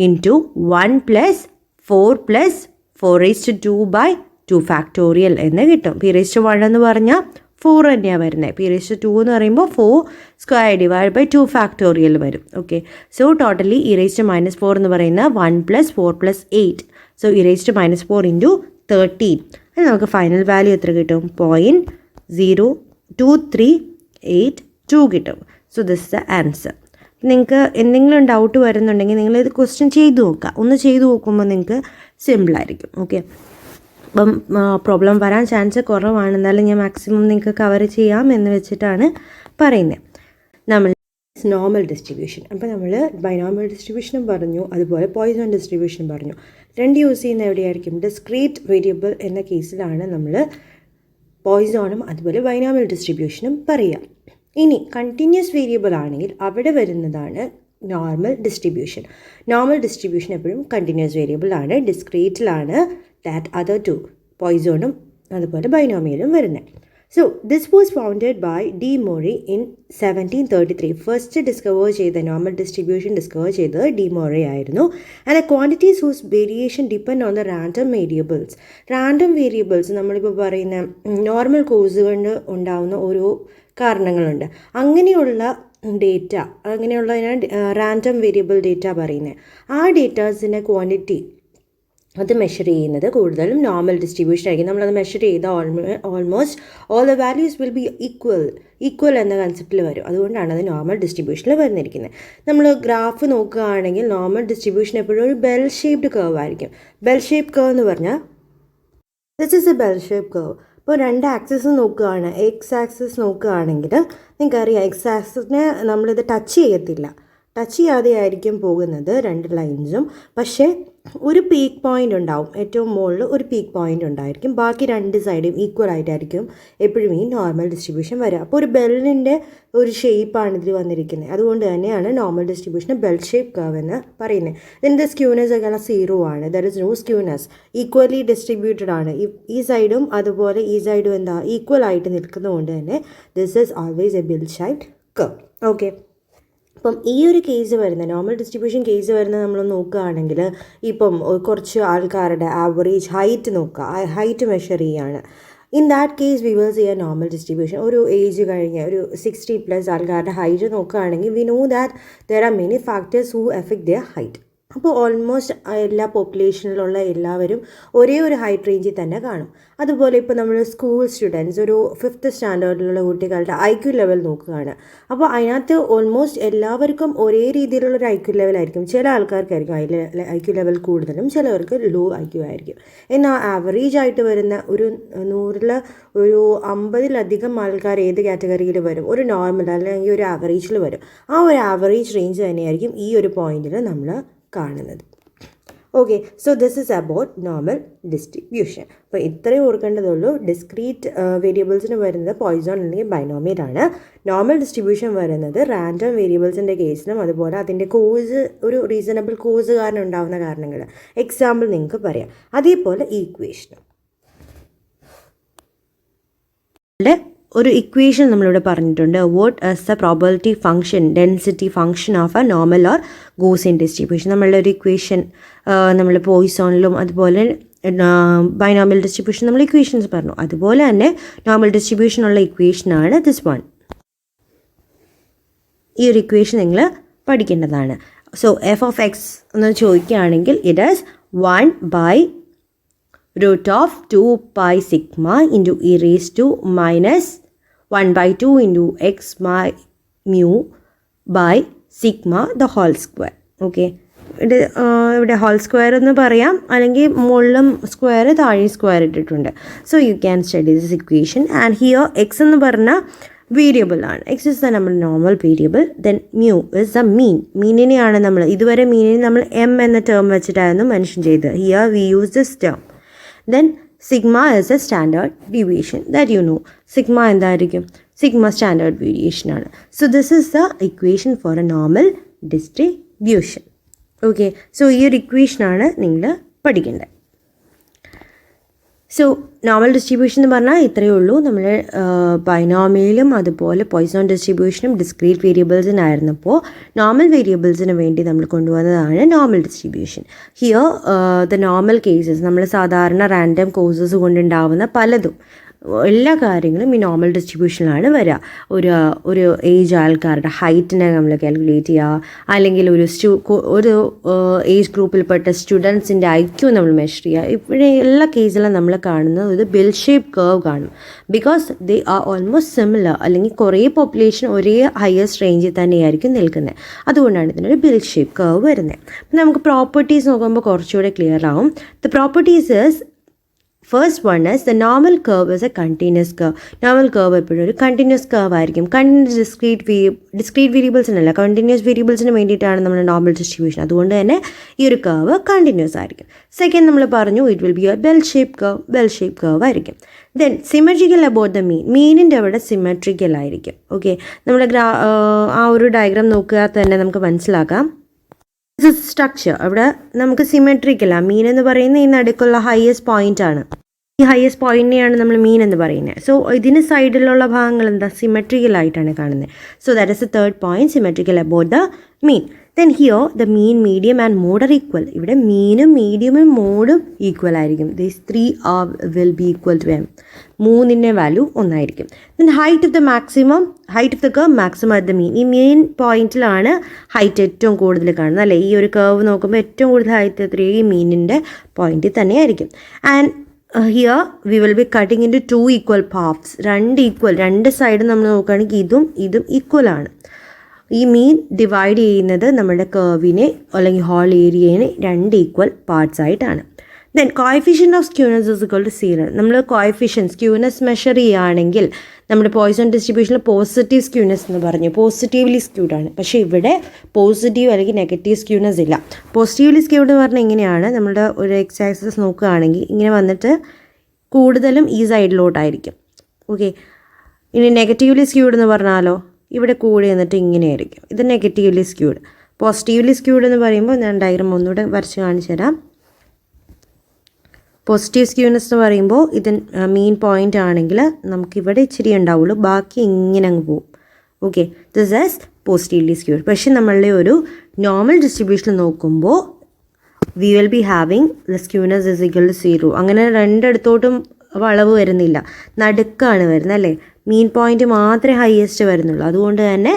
into 1 plus 4 plus 4⁻²/2 factorial എന്ന് കിട്ടും. e⁻1 എന്ന് പറഞ്ഞാൽ 4 തന്നെയാണ് വരുന്നത്. e⁻2 എന്ന് പറയുമ്പോൾ 4² 2 ഫാക്ടോറിയൽ വരും. ഓക്കെ, സോ ടോട്ടലി e⁻⁻4 എന്ന് പറയുന്ന 1 plus 4 plus 8. So e⁻⁻4 into 13. അത് നമുക്ക് ഫൈനൽ വാല്യൂ എത്ര കിട്ടും? 0.02382 കിട്ടും. So this is the answer. നിങ്ങൾക്ക് എന്തെങ്കിലും ഡൗട്ട് വരുന്നുണ്ടെങ്കിൽ നിങ്ങളിത് ക്വസ്റ്റ്യൻ ചെയ്ത് നോക്കുക. ഒന്ന് ചെയ്ത് നോക്കുമ്പോൾ നിങ്ങൾക്ക് സിമ്പിളായിരിക്കും. ഓക്കെ, അപ്പം പ്രോബ്ലം വരാൻ ചാൻസ് കുറവാണ്, എന്നാലും ഞാൻ മാക്സിമം നിങ്ങൾക്ക് കവർ ചെയ്യാം എന്ന് വെച്ചിട്ടാണ് പറയുന്നത്. നമ്മൾ നോർമൽ ഡിസ്ട്രിബ്യൂഷൻ, അപ്പോൾ നമ്മൾ ബൈനോമിയൽ ഡിസ്ട്രിബ്യൂഷനും പറഞ്ഞു, അതുപോലെ പോയിസൺ ഡിസ്ട്രിബ്യൂഷനും പറഞ്ഞു. രണ്ട് യൂസ് ചെയ്യുന്ന എവിടെയായിരിക്കും? ഡിസ്ക്രീറ്റ് വേരിയബിൾ എന്ന കേസിലാണ് നമ്മൾ പോയിസോണും അതുപോലെ ബൈനോമിയൽ ഡിസ്ട്രിബ്യൂഷനും പറയുക. ഇനി കണ്ടിന്യൂസ് വേരിയബിൾ ആണെങ്കിൽ അവിടെ വരുന്നതാണ് നോർമൽ ഡിസ്ട്രിബ്യൂഷൻ. നോർമൽ ഡിസ്ട്രിബ്യൂഷൻ എപ്പോഴും കണ്ടിന്യൂസ് വേരിയബിൾ ആണ്, ഡിസ്ക്രീറ്റിലാണ് ദാറ്റ് അതർ ടു പോയിസോണും അതുപോലെ ബൈനോമിയലും വരുന്നത്. So this was founded by de Moivre in 1733. First discover ചെയ്ത നോർമൽ ഡിസ്ട്രിബ്യൂഷൻ ഡിസ്കവർ ചെയ്തത് ഡി മോറി ആയിരുന്നു. And the quantities whose variation depend on the random variables. Random variables നമ്മളിപ്പോൾ പറയുന്ന നോർമൽ കോഴ്സ് കൊണ്ട് ഉണ്ടാകുന്ന ഓരോ കാരണങ്ങളുണ്ട്. അങ്ങനെയുള്ള ഡേറ്റ, അങ്ങനെയുള്ളതിനാണ് റാൻഡം വേരിയബിൾ ഡേറ്റ പറയുന്നത്. ആ ഡേറ്റാസിൻ്റെ ക്വാണ്ടിറ്റി അത് മെഷർ ചെയ്യുന്നത് കൂടുതലും നോർമൽ ഡിസ്ട്രിബ്യൂഷൻ ആയിരിക്കും. നമ്മളത് മെഷർ ചെയ്ത almost all the values will be equal എന്ന കൺസെപ്റ്റിൽ വരും. അതുകൊണ്ടാണ് അത് നോർമൽ ഡിസ്ട്രിബ്യൂഷനിൽ വരുന്നിരിക്കുന്നത്. നമ്മൾ ഗ്രാഫ് നോക്കുകയാണെങ്കിൽ നോർമൽ ഡിസ്ട്രിബ്യൂഷൻ എപ്പോഴും ഒരു ബെൽ ഷേപ്ഡ് കർവ് ആയിരിക്കും. ബെൽ ഷേപ്പ് കർവ് എന്ന് പറഞ്ഞാൽ this is A bell shape curve. ഇപ്പോൾ രണ്ട് ആക്സിസ് നോക്കുകയാണ്, എക്സ് ആക്സിസ് നോക്കുകയാണെങ്കിൽ നിങ്ങൾക്കറിയാം എക്സ് ആക്സിസിനെ നമ്മളിത് ടച്ച് ചെയ്യത്തില്ല, ടച്ച് ചെയ്യാതെ ആയിരിക്കും പോകുന്നത് രണ്ട് ലൈൻസും. പക്ഷേ ഒരു പീക്ക് പോയിൻ്റ് ഉണ്ടാവും, ഏറ്റവും മുകളിൽ ഒരു പീക്ക് പോയിൻ്റ് ഉണ്ടായിരിക്കും, ബാക്കി രണ്ട് സൈഡും ഈക്വൽ ആയിട്ടായിരിക്കും എപ്പോഴും ഈ നോർമൽ ഡിസ്ട്രിബ്യൂഷൻ വരിക. അപ്പോൾ ഒരു ബെല്ലിൻ്റെ ഒരു ഷേപ്പാണ് ഇതിൽ വന്നിരിക്കുന്നത്. അതുകൊണ്ട് തന്നെയാണ് നോർമൽ ഡിസ്ട്രിബ്യൂഷന് ബെൽ ഷേപ്പ് കർവ് എന്ന് പറയുന്നത്. ഇതിൻ്റെ സ്ക്യൂനെസ് ഒക്കെ 0 ആണ്. There is no skewness, equally distributed ആണ്. ഈ സൈഡും അതുപോലെ ഈ സൈഡും എന്താ ഈക്വൽ ആയിട്ട് നിൽക്കുന്നതുകൊണ്ട് തന്നെ this is always A bell shaped curve. Okay, അപ്പം ഈ ഒരു കേസ് വരുന്ന നോർമൽ ഡിസ്ട്രിബ്യൂഷൻ കേസ് വരുന്നത് നമ്മൾ നോക്കുകയാണെങ്കിൽ ഇപ്പം കുറച്ച് ആൾക്കാരുടെ ആവറേജ് ഹൈറ്റ് നോക്കുക, ഹൈറ്റ് മെഷർ ചെയ്യുകയാണ്. In that case we will see a normal distribution. ഒരു ഏജ് കഴിഞ്ഞ ഒരു 60+ ആൾക്കാരുടെ ഹൈറ്റ് നോക്കുകയാണെങ്കിൽ we know that there are many factors who effect their height. അപ്പോൾ ഓൾമോസ്റ്റ് എല്ലാ പോപ്പുലേഷനിലുള്ള എല്ലാവരും ഒരേ ഒരു ഹൈറ്റ് റേഞ്ചിൽ തന്നെ കാണും. അതുപോലെ ഇപ്പോൾ നമ്മൾ സ്കൂൾ സ്റ്റുഡൻസ്, ഒരു 5th സ്റ്റാൻഡേർഡിലുള്ള കുട്ടികളുടെ IQ ലെവൽ നോക്കുകയാണ്. അപ്പോൾ അതിനകത്ത് ഓൾമോസ്റ്റ് എല്ലാവർക്കും ഒരേ രീതിയിലുള്ളൊരു IQ ലെവലായിരിക്കും. ചില ആൾക്കാർക്കായിരിക്കും IQ ലെവൽ കൂടുതലും, ചിലവർക്ക് ലോ IQ ആയിരിക്കും. എന്നാൽ ആവറേജ് ആയിട്ട് വരുന്ന ഒരു 100ൽ ഒരു 50-ലധികം ആൾക്കാർ ഏത് കാറ്റഗറിയിൽ വരും? ഒരു നോർമൽ അല്ലെങ്കിൽ ഒരു ആവറേജിൽ വരും. ആ ഒരു ആവറേജ് റേഞ്ച് തന്നെയായിരിക്കും ഈ ഒരു പോയിന്റിൽ നമ്മൾ കാണുന്നത്. Okay, so this is about normal distribution. അപ്പോൾ ഇത്രയും ഓർക്കേണ്ടതുള്ളൂ. ഡിസ്ക്രീറ്റ് വേരിയബിൾസിന് വരുന്നത് പോയിസോൺ അല്ലെങ്കിൽ ബൈനോമിയൽ ആണ്. നോർമൽ ഡിസ്ട്രിബ്യൂഷൻ വരുന്നത് റാൻഡം വേരിയബിൾസിൻ്റെ കേസിലും അതുപോലെ അതിൻ്റെ കോഴ്സ്, ഒരു റീസണബിൾ കോഴ്സ് കാരണം ഉണ്ടാകുന്ന കാരണങ്ങൾ എക്സാമ്പിൾ നിങ്ങൾക്ക് പറയാം. അതേപോലെ ഈക്വേഷനും ഒരു ഇക്വേഷൻ നമ്മളിവിടെ പറഞ്ഞിട്ടുണ്ട്. What is the probability function, density function of A normal or Gaussian distribution. നമ്മളുടെ ഒരു ഇക്വേഷൻ നമ്മൾ പോയിസോണിലും അതുപോലെ ബൈനോമിയൽ ഡിസ്ട്രിബ്യൂഷൻ നമ്മൾ ഇക്വേഷൻസ് പറഞ്ഞു. അതുപോലെ തന്നെ നോർമൽ ഡിസ്ട്രിബ്യൂഷനുള്ള ഇക്വേഷനാണ് ദിസ് വൺ. ഈ ഒരു ഇക്വേഷൻ നിങ്ങൾ പഠിക്കേണ്ടതാണ്. സോ എഫ് ഓഫ് എക്സ് എന്ന് ചോദിക്കുകയാണെങ്കിൽ it is 1/√2 pi sigma into e raised to minus 1/2 into x mu by sigma the whole square. Okay, ഇവിടെ ഹോൾ സ്ക്വയർ എന്ന് പറയാം, അല്ലെങ്കിൽ മുകളിലും സ്ക്വയർ താഴെ സ്ക്വയർ ഇട്ടിട്ടുണ്ട്. So you can study this equation. And here x എന്ന് പറഞ്ഞാൽ variable ആണ്. എക്സ് ഇസ് ദ നമ്മൾ normal variable. Then mu is the mean. മീനിനെയാണ് നമ്മൾ ഇതുവരെ മീനിനെ നമ്മൾ എം എന്ന ടേം വെച്ചിട്ടായിരുന്നു മെൻഷൻ ചെയ്തത്. Here we use this term. Then sigma is a standard deviation that you know. Sigma എന്തായിരിക്കും? സിഗ്മ സ്റ്റാൻഡേർഡ് വേരിയേഷൻ ആണ്. So this is the equation for a normal distribution. Okay, so ഈ ഒരു ഇക്വേഷനാണ് നിങ്ങൾ പഠിക്കേണ്ടത്. So normal distribution എന്ന് പറഞ്ഞാൽ ഇത്രയേ ഉള്ളൂ. നമ്മൾ ബൈനോമിയലും അതുപോലെ പോയിസോൺ ഡിസ്ട്രിബ്യൂഷനും ഡിസ്ക്രീറ്റ് വേരിയബിൾസിനായിരുന്നപ്പോൾ നോർമൽ വേരിയബിൾസിന് വേണ്ടി നമ്മൾ കൊണ്ടുവന്നതാണ് normal distribution. Here the normal cases, നമ്മൾ സാധാരണ റാൻഡം കോസസ് കൊണ്ടുണ്ടാവുന്ന പലതും എല്ലാ കാര്യങ്ങളും ഈ നോർമൽ ഡിസ്ട്രിബ്യൂഷനിലാണ് വരിക. ഒരു ഏജ് ആൾക്കാരുടെ ഹൈറ്റിനെ നമ്മൾ കാൽക്കുലേറ്റ് ചെയ്യുക, അല്ലെങ്കിൽ ഒരു ഏജ് ഗ്രൂപ്പിൽപ്പെട്ട സ്റ്റുഡൻസിൻ്റെ ഐക്യു നമ്മൾ മെഷർ ചെയ്യുക. ഇവിടെ എല്ലാ കേസിലും നമ്മൾ കാണുന്നത് ഒരു ബെൽ ഷേപ്പ് കർവ് കാണും. Because they are almost similar, അല്ലെങ്കിൽ കുറേ പോപ്പുലേഷൻ ഒരേ ഹയസ്റ്റ് റേഞ്ചിൽ തന്നെയായിരിക്കും നിൽക്കുന്നത്. അതുകൊണ്ടാണ് ഇതിനൊരു ബെൽ ഷേപ്പ് കർവ് വരുന്നത്. നമുക്ക് പ്രോപ്പർട്ടീസ് നോക്കുമ്പോൾ കുറച്ചുകൂടെ ക്ലിയർ ആവും. The properties is, first one is the normal curve is a continuous curve. Normal curve എപ്പോഴും ഒരു കണ്ടിന്യൂസ് കർവ് ആയിരിക്കും. കണ്ടിന്യൂസ് ഡിസ്ക്രീറ്റ് വേരിയബിൾസിനല്ല, കണ്ടിന്യൂസ് വേരിയബിൾസിന് വേണ്ടിയിട്ടാണ് നമ്മൾ നോർമൽ ഡിസ്ട്രിബ്യൂഷൻ. അതുകൊണ്ട് തന്നെ ഈ ഒരു കർവ് കണ്ടിന്യൂസ് ആയിരിക്കും. സെക്കൻഡ് നമ്മൾ പറഞ്ഞു it will be a bell shape curve ആയിരിക്കും. Then symmetrical about the mean. മീനിൻ്റെ അവിടെ സിമെട്രിക്കൽ ആയിരിക്കും. ഓക്കെ, നമ്മൾ ആ ഒരു ഡയഗ്രാം നോക്കുക തന്നെ നമുക്ക് മനസ്സിലാക്കാം. സ്ട്രക്ചർ അവിടെ നമുക്ക് സിമെട്രിക്കലാണ്. മീൻ എന്ന് പറയുന്നത് ഈ നടുക്കുള്ള ഹയസ്റ്റ് പോയിന്റ് ആണ്. ഈ ഹയസ്റ്റ് പോയിന്റിനെയാണ് നമ്മൾ മീൻ എന്ന് പറയുന്നത്. സോ ഇതിന് സൈഡിലുള്ള ഭാഗങ്ങൾ എന്താ? സിമെട്രിക്കൽ ആയിട്ടാണ് കാണുന്നത്. So that is the third point, symmetrical about the mean. Then here the mean, medium and mode are equal. ഇവിടെ മീനും മീഡിയമും മോഡും ഈക്വൽ ആയിരിക്കും. These three will be equal to m. മൂന്നിൻ്റെ വാല്യൂ ഒന്നായിരിക്കും. Then height of the curve maximum at the mean. ഈ main പോയിന്റിലാണ് height ഏറ്റവും കൂടുതൽ കാണുന്നത് അല്ലേ? ഈ ഒരു കർവ് നോക്കുമ്പോൾ ഏറ്റവും കൂടുതൽ ഹൈറ്റ് എത്രയും ഈ മീനിൻ്റെ പോയിന്റിൽ തന്നെയായിരിക്കും. And here we will be cutting in to 2 equal parts. രണ്ട് സൈഡ് നമ്മൾ നോക്കുകയാണെങ്കിൽ ഇതും ഈക്വൽ ആണ്. ഈ മീൻ ഡിവൈഡ് ചെയ്യുന്നത് നമ്മുടെ കർവിനെ അല്ലെങ്കിൽ ഹോൾ ഏരിയനെ 2 ഈക്വൽ പാർട്സ് ആയിട്ടാണ്. Then coefficient of skewness is equal to 0. നമ്മൾ സ്ക്യൂനെസ് മെഷർ ചെയ്യുകയാണെങ്കിൽ നമ്മുടെ പോയിസൺ ഡിസ്ട്രിബ്യൂഷനിൽ പോസിറ്റീവ് സ്ക്യൂനെസ് എന്ന് പറഞ്ഞു, പോസിറ്റീവ്ലി സ്ക്യൂഡ് ആണ്. പക്ഷേ ഇവിടെ പോസിറ്റീവ് അല്ലെങ്കിൽ നെഗറ്റീവ് സ്ക്യൂനെസ് ഇല്ല. പോസിറ്റീവ്ലി സ്ക്യൂഡ് എന്ന് പറഞ്ഞാൽ ഇങ്ങനെയാണ്. നമ്മുടെ ഒരു എക്സ് ആക്സിസ് നോക്കുകയാണെങ്കിൽ ഇങ്ങനെ വന്നിട്ട് കൂടുതലും ഈ സൈഡിലോട്ടായിരിക്കും. ഓക്കെ, ഇനി നെഗറ്റീവ്ലി സ്ക്യൂഡ് എന്ന് പറഞ്ഞാലോ ഇവിടെ കൂടി എന്നിട്ട് ഇങ്ങനെയായിരിക്കും. ഇത് നെഗറ്റീവ്ലി സ്ക്യൂഡ്. പോസിറ്റീവ്ലി സ്ക്യൂഡ് എന്ന് പറയുമ്പോൾ ഞാൻ ഡയഗ്രാം ഒന്നുകൂടെ വരച്ച് കാണിച്ചു തരാം. പോസിറ്റീവ് സ്ക്യൂനെസ് എന്ന് പറയുമ്പോൾ ഇത് മെയിൻ പോയിൻ്റ് ആണെങ്കിൽ നമുക്കിവിടെ ഇച്ചിരി ഉണ്ടാവുള്ളൂ, ബാക്കി ഇങ്ങനെ അങ്ങ് പോവും. Okay, this is positively skewed. പക്ഷേ നമ്മളുടെ ഒരു നോർമൽ ഡിസ്ട്രിബ്യൂഷൻ നോക്കുമ്പോൾ we will be having the skewness is equal to 0. അങ്ങനെ രണ്ടിടത്തോട്ടും വളവ് വരുന്നില്ല, നടുക്കാണ് വരുന്നത് അല്ലേ? മീൻ പോയിന്റ് മാത്രമേ ഹയസ്റ്റ് വരുന്നുള്ളൂ. അതുകൊണ്ട് തന്നെ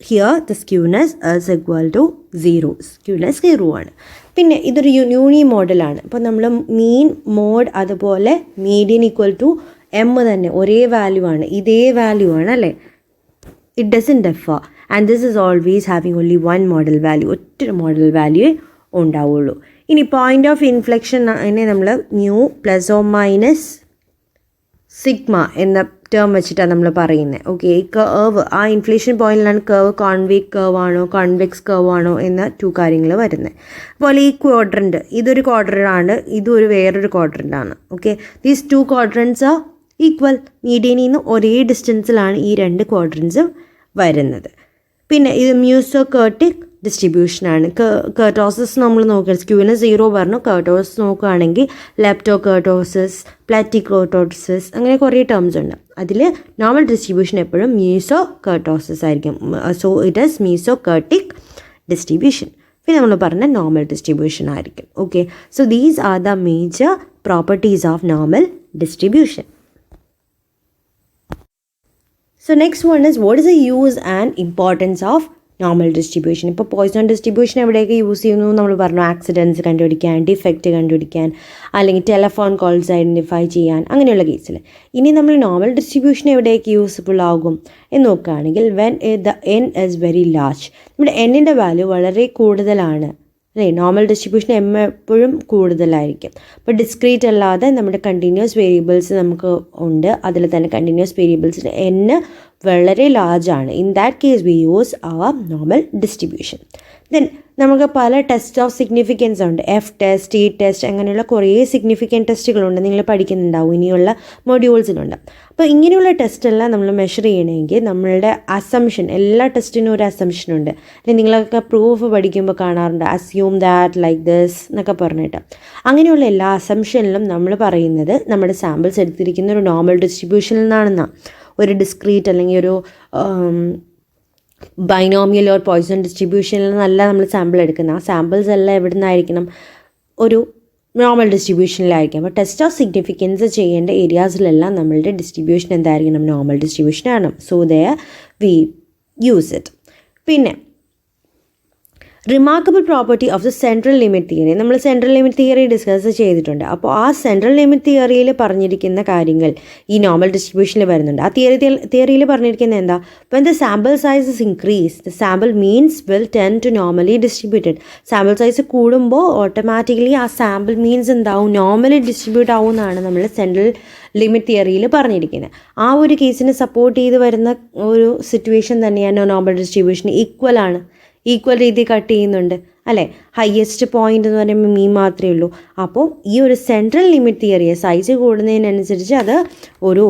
here the skewness is equal to 0. Skewness 0 ആണ്. പിന്നെ ഇതൊരു യൂണി മോഡലാണ്. അപ്പോൾ നമ്മൾ മീൻ, മോഡ്, അതുപോലെ മീഡിയൻ ഈക്വൽ ടു എം തന്നെ ഒരേ വാല്യൂ ആണ്, ഇതേ വാല്യൂ ആണ് അല്ലേ? It doesn't differ and this is always having only 1 modal value. ഒറ്റ മോഡൽ വാല്യൂ ഉണ്ടാവുള്ളൂ. ഇനി പോയിന്റ് ഓഫ് ഇൻഫ്ലെക്ഷൻ അതിനെ നമ്മൾ mu plus or minus sigma എന്ന ടേം വെച്ചിട്ടാണ് നമ്മൾ പറയുന്നത്. ഓക്കെ, ഈ കർവ് ആ ഇൻഫ്ലേഷൻ പോയിന്റിലാണ് കർവ് കോൺവേവ് കർവ് ആണോ കോൺവെക്സ് കർവ് ആണോ എന്ന 2 കാര്യങ്ങൾ വരുന്നത്. അതുപോലെ ഈ ക്വാഡ്രൻറ്റ്, ഇതൊരു ക്വാഡ്രൻ്റാണ്, ഇതൊരു വേറൊരു ക്വാഡ്രൻ്റാണ്. Okay, these 2 quadrants are equal. മീഡിയനിൽ നിന്ന് ഒരേ ഡിസ്റ്റൻസിലാണ് ഈ 2 ക്വാഡ്രൻറ്റ്സും വരുന്നത്. പിന്നെ ഇത് മ്യൂസോകേർട്ടിക് ഡിസ്ട്രിബ്യൂഷനാണ്. കർട്ടോസിസ് നമ്മൾ നോക്കുക, സ്ക്യൂനെസ് 0 പറഞ്ഞു. കർട്ടോസിസ് നോക്കുകയാണെങ്കിൽ ലെപ്റ്റോകർട്ടോസിസ്, പ്ലാറ്റിക്കോർട്ടോസിസ്, അങ്ങനെ കുറേ ടേംസ് ഉണ്ട്. അതിൽ നോർമൽ ഡിസ്ട്രിബ്യൂഷൻ എപ്പോഴും മ്യൂസോകർട്ടോസിസ് ആയിരിക്കും. So it is mesokurtic distribution. പിന്നെ നമ്മൾ പറഞ്ഞ നോർമൽ ഡിസ്ട്രിബ്യൂഷൻ ആയിരിക്കും. Okay, so these are the major properties of normal distribution. So next one is, what is the use and importance of normal distribution. ഇപ്പോൾ Poisson distribution എവിടെയൊക്കെ use ചെയ്യുന്നു നമ്മൾ പറഞ്ഞു, accidents കണ്ടുപിടിക്കാൻ, ഡിഫക്റ്റ് കണ്ടുപിടിക്കാൻ, അല്ലെങ്കിൽ ടെലഫോൺ കോൾസ് ഐഡൻറ്റിഫൈ ചെയ്യാൻ, അങ്ങനെയുള്ള കേസിൽ. ഇനി നമ്മൾ നോർമൽ ഡിസ്ട്രിബ്യൂഷൻ എവിടെയൊക്കെ യൂസ്ഫുൾ ആകും എന്ന് നോക്കുകയാണെങ്കിൽ, when the N is very large, നമ്മുടെ എന്നിൻ്റെ വാല്യൂ വളരെ കൂടുതലാണ് അല്ലേ. നോർമൽ ഡിസ്ട്രിബ്യൂഷൻ എപ്പോഴും കൂടുതലായിരിക്കും. അപ്പോൾ ഡിസ്ക്രീറ്റ് അല്ലാതെ നമ്മുടെ കണ്ടിന്യൂസ് വേരിയബിൾസ് നമുക്ക് ഉണ്ട്, അതിൽ തന്നെ കണ്ടിന്യൂസ് വേരിയബിൾസിന് n വളരെ ലാർജാണ്. In that case we use our normal distribution. ദെൻ നമുക്ക് പല ടെസ്റ്റ് ഓഫ് സിഗ്നിഫിക്കൻസ് ഉണ്ട്, എഫ് ടെസ്റ്റ്, ടി ടെസ്റ്റ്, അങ്ങനെയുള്ള കുറേ സിഗ്നിഫിക്കൻറ്റ് ടെസ്റ്റുകളുണ്ട്, നിങ്ങൾ പഠിക്കുന്നുണ്ടാവും ഇനിയുള്ള മൊഡ്യൂൾസിലുണ്ട്. അപ്പോൾ ഇങ്ങനെയുള്ള ടെസ്റ്റെല്ലാം നമ്മൾ മെഷർ ചെയ്യണമെങ്കിൽ നമ്മളുടെ അസംഷൻ, എല്ലാ ടെസ്റ്റിനും ഒരു അസംഷൻ ഉണ്ട്. അല്ലെങ്കിൽ നിങ്ങളൊക്കെ പ്രൂഫ് പഠിക്കുമ്പോൾ കാണാറുണ്ട്, അസ്യൂം ദാറ്റ് ലൈക്ക് ദിസ് എന്നൊക്കെ പറഞ്ഞിട്ട്. അങ്ങനെയുള്ള എല്ലാ അസംഷനിലും നമ്മൾ പറയുന്നത് നമ്മുടെ സാമ്പിൾസ് എടുത്തിരിക്കുന്ന ഒരു നോർമൽ ഡിസ്ട്രിബ്യൂഷനിൽ നിന്നാണെന്നാണ്. ഒരു ഡിസ്ക്രീറ്റ് അല്ലെങ്കിൽ ഒരു ബൈനോമിയൽ ഓർ പോയിസൺ ഡിസ്ട്രിബ്യൂഷനിൽ നിന്നല്ല നമ്മൾ സാമ്പിൾ എടുക്കുന്നത്. ആ സാമ്പിൾസ് എല്ലാം എവിടെ നിന്നായിരിക്കണം, ഒരു നോർമൽ ഡിസ്ട്രിബ്യൂഷനിലായിരിക്കും. അപ്പോൾ ടെസ്റ്റ് ഓഫ് സിഗ്നിഫിക്കൻസ് ചെയ്യേണ്ട ഏരിയാസിലെല്ലാം നമ്മളുടെ ഡിസ്ട്രിബ്യൂഷൻ എന്തായിരിക്കണം, നോർമൽ ഡിസ്ട്രിബ്യൂഷനാണ്. So there we use it. പിന്നെ remarkable property of the central limit theory, നമ്മൾ സെൻട്രൽ ലിമിറ്റ് തിയറി ഡിസ്കസ് ചെയ്തിട്ടുണ്ട്. അപ്പോൾ ആ സെൻട്രൽ ലിമിറ്റ് തിയറിയിൽ പറഞ്ഞിരിക്കുന്ന കാര്യങ്ങൾ ഈ നോർമൽ ഡിസ്ട്രിബ്യൂഷനിൽ വരുന്നുണ്ട്. ആ തിയറിയിൽ പറഞ്ഞിരിക്കുന്നത് എന്താ, when the sample size is increase the sample means will tend to normally distributed. Sample size കൂടുമ്പോൾ ഓട്ടോമാറ്റിക്കലി ആ സാമ്പിൾ മീൻസ് എന്താവും, നോർമലി ഡിസ്ട്രിബ്യൂട്ട് ആവും എന്നാണ് നമ്മൾ സെൻട്രൽ ലിമിറ്റ് തിയറിയിൽ പറഞ്ഞിരിക്കുന്നത്. ആ ഒരു കേസിനെ സപ്പോർട്ട് ചെയ്ത് വരുന്ന ഒരു സിറ്റുവേഷൻ തന്നെയാണ് നോർമൽ ഡിസ്ട്രിബ്യൂഷൻ ഈക്വൽ രീതി കട്ട് ചെയ്യുന്നുണ്ട് അല്ലേ. ഹയസ്റ്റ് പോയിന്റ് എന്ന് പറയുമ്പോൾ മീൻ മാത്രമേ ഉള്ളൂ. അപ്പോൾ ഈ ഒരു സെൻട്രൽ ലിമിറ്റ് തിയറിയെ സൈസ് കൂടുന്നതിനനുസരിച്ച് അത് ഒരു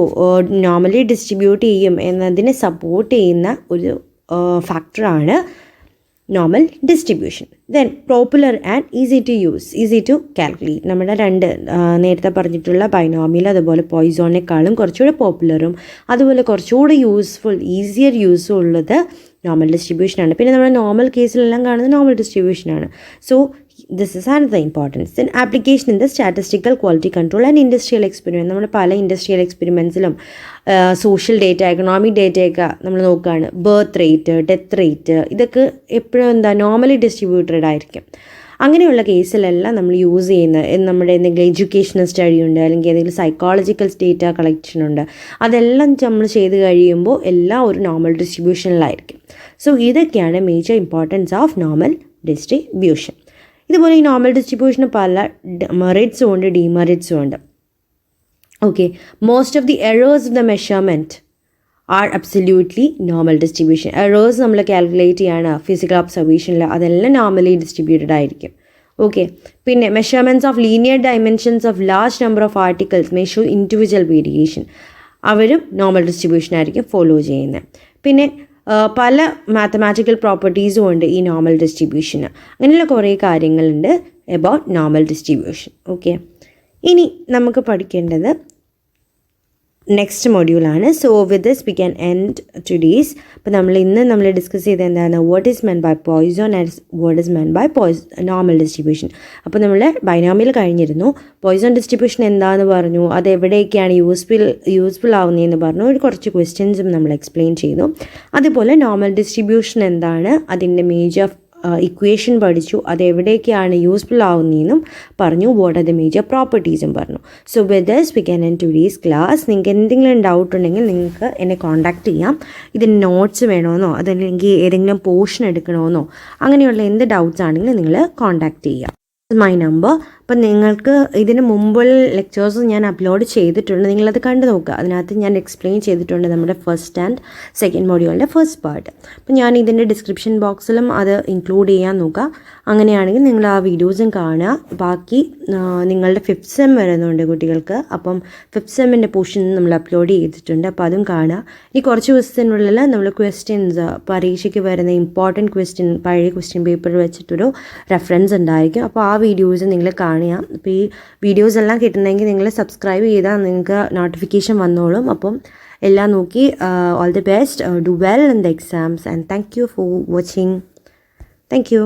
നോർമലി ഡിസ്ട്രിബ്യൂട്ട് ചെയ്യും എന്നതിനെ സപ്പോർട്ട് ചെയ്യുന്ന ഒരു ഫാക്ടറാണ് normal distribution. Then popular and easy to calculate. നമ്മുടെ നേരത്തെ പറഞ്ഞിട്ടുള്ള ബൈനോമിയൽ അതുപോലെ പോയിസോണിനേക്കാളും കുറച്ചുകൂടെ പോപ്പുലറും അതുപോലെ കുറച്ചുകൂടെ ഈസിയർ യൂസും ഉള്ളത് നോർമൽ ഡിസ്ട്രിബ്യൂഷനാണ്. പിന്നെ നമ്മുടെ നോർമൽ കേസിലെല്ലാം കാണുന്നത് നോർമൽ ഡിസ്ട്രിബ്യൂഷനാണ്. So this is another importance. Then application in the statistical quality control and industrial experiment. നമ്മൾ പല ഇൻഡസ്ട്രിയൽ എക്സ്പെരിമെൻറ്റ്സിലും സോഷ്യൽ ഡേറ്റ, എക്കണോമിക് ഡേറ്റയൊക്കെ നമ്മൾ നോക്കുകയാണ്. ബർത്ത് റേറ്റ്, ഡെത്ത് റേറ്റ്, ഇതൊക്കെ എപ്പോഴും നോർമലി ഡിസ്ട്രിബ്യൂട്ടഡ് ആയിരിക്കും. അങ്ങനെയുള്ള കേസിലെല്ലാം നമ്മൾ യൂസ് ചെയ്യുന്ന നമ്മുടെ എന്തെങ്കിലും എഡ്യൂക്കേഷണൽ സ്റ്റഡി ഉണ്ട്, അല്ലെങ്കിൽ ഏതെങ്കിലും സൈക്കോളജിക്കൽ ഡേറ്റ കളക്ഷൻ ഉണ്ട്, അതെല്ലാം നമ്മൾ ചെയ്ത് കഴിയുമ്പോൾ എല്ലാം ഒരു നോർമൽ ഡിസ്ട്രിബ്യൂഷനിലായിരിക്കും. സോ ഇതൊക്കെയാണ് major importance of normal distribution. ഇതുപോലെ ഈ നോർമൽ ഡിസ്ട്രിബ്യൂഷന് പല മെറിറ്റ്സും ഉണ്ട്, ഡിമെറിറ്റ്സും ഉണ്ട്. Okay, most of the errors of the measurement are absolutely normal distribution. Errors നമ്മൾ കാൽക്കുലേറ്റ് ചെയ്യാണ് ഫിസിക്കൽ ഒബ്സർവേഷനിൽ, അതെല്ലാം നോർമലി ഡിസ്ട്രിബ്യൂട്ടഡ് ആയിരിക്കും. ഓക്കെ, പിന്നെ measurements of linear dimensions of large number of articles may show individual variation, അവരും normal distribution ആയിരിക്കും follow ചെയ്യുന്നത്. പിന്നെ പല മാത്തമാറ്റിക്കൽ പ്രോപ്പർട്ടീസും ഉണ്ട് ഈ നോർമൽ ഡിസ്ട്രിബ്യൂഷന്. അങ്ങനെയുള്ള കുറേ കാര്യങ്ങളുണ്ട് എബൌട്ട് നോർമൽ ഡിസ്ട്രിബ്യൂഷൻ. ഓക്കെ, ഇനി നമുക്ക് പഠിക്കേണ്ടത് നെക്സ്റ്റ് മൊഡ്യൂളാണ്. So with this we can end today's. അപ്പോൾ നമ്മൾ ഡിസ്കസ് ചെയ്ത് എന്താണ്, what is meant by Poisson and what is meant by normal distribution. അപ്പോൾ നമ്മൾ ബൈനോമിയൽ കഴിഞ്ഞിരുന്നു, പോയിസൺ ഡിസ്ട്രിബ്യൂഷൻ എന്താണെന്ന് പറഞ്ഞു, അത് എവിടെയൊക്കെയാണ് യൂസ്ഫുൾ ആവുന്നതെന്ന് പറഞ്ഞു, ഒരു കുറച്ച് ക്വസ്റ്റ്യൻസും നമ്മൾ എക്സ്പ്ലെയിൻ ചെയ്തു. അതുപോലെ നോർമൽ ഡിസ്ട്രിബ്യൂഷൻ എന്താണ്, അതിൻ്റെ മേജർ ഇക്വേഷൻ പഠിച്ചു, അതെവിടേക്കാണ് യൂസ്ഫുൾ ആവുന്നതെന്നും പറഞ്ഞു, വാട്ട് ആർ ദ മേജർ പ്രോപ്പർട്ടീസും പറഞ്ഞു. So with this we can end today's class. നിങ്ങൾക്ക് എന്തെങ്കിലും ഡൗട്ട് ഉണ്ടെങ്കിൽ നിങ്ങൾക്ക് എന്നെ കോൺടാക്റ്റ് ചെയ്യാം. ഇതിന് നോട്ട്സ് വേണമെന്നോ അതല്ലെങ്കിൽ ഏതെങ്കിലും പോർഷൻ എടുക്കണമെന്നോ അങ്ങനെയുള്ള എന്ത് ഡൗട്ട്സ് ആണെങ്കിലും നിങ്ങൾ കോൺടാക്റ്റ് ചെയ്യുക. My number. അപ്പം നിങ്ങൾക്ക് ഇതിന് മുമ്പുള്ള ലെക്ചേഴ്സ് ഞാൻ അപ്ലോഡ് ചെയ്തിട്ടുണ്ട്, നിങ്ങളത് കണ്ടു നോക്കുക. അതിനകത്ത് ഞാൻ എക്സ്പ്ലെയിൻ ചെയ്തിട്ടുണ്ട് നമ്മുടെ ഫസ്റ്റ് ആൻഡ് സെക്കൻഡ് മൊഡ്യൂളിൻ്റെ ഫസ്റ്റ് പാർട്ട്. അപ്പം ഞാൻ ഇതിൻ്റെ ഡിസ്ക്രിപ്ഷൻ ബോക്സിലും അത് ഇൻക്ലൂഡ് ചെയ്യാൻ നോക്കുക. അങ്ങനെയാണെങ്കിൽ നിങ്ങൾ ആ വീഡിയോസും കാണുക. ബാക്കി നിങ്ങളുടെ 5th സെം വരുന്നുണ്ട് കുട്ടികൾക്ക്, അപ്പം 5th സെമ്മിൻ്റെ പോർഷൻ നമ്മൾ അപ്ലോഡ് ചെയ്തിട്ടുണ്ട്, അപ്പോൾ അതും കാണുക. ഇനി കുറച്ച് ദിവസത്തിനുള്ളിൽ നമ്മൾ ക്വസ്റ്റ്യൻസ്, പരീക്ഷയ്ക്ക് വരുന്ന ഇമ്പോർട്ടൻറ്റ് ക്വസ്റ്റ്യൻ, പഴയ ക്വസ്റ്റ്യൻ പേപ്പർ വെച്ചിട്ടൊരു റെഫറൻസ് ഉണ്ടായിരിക്കും. അപ്പോൾ ആ വീഡിയോസ് നിങ്ങൾ കാണുക. അപ്പോൾ ഈ വീഡിയോസ് എല്ലാം കിട്ടണമെങ്കിൽ നിങ്ങൾ സബ്സ്ക്രൈബ് ചെയ്താൽ നിങ്ങൾക്ക് നോട്ടിഫിക്കേഷൻ വന്നോളും. അപ്പം എല്ലാം നോക്കി all the best, do well in the exams and thank you for watching. Thank you.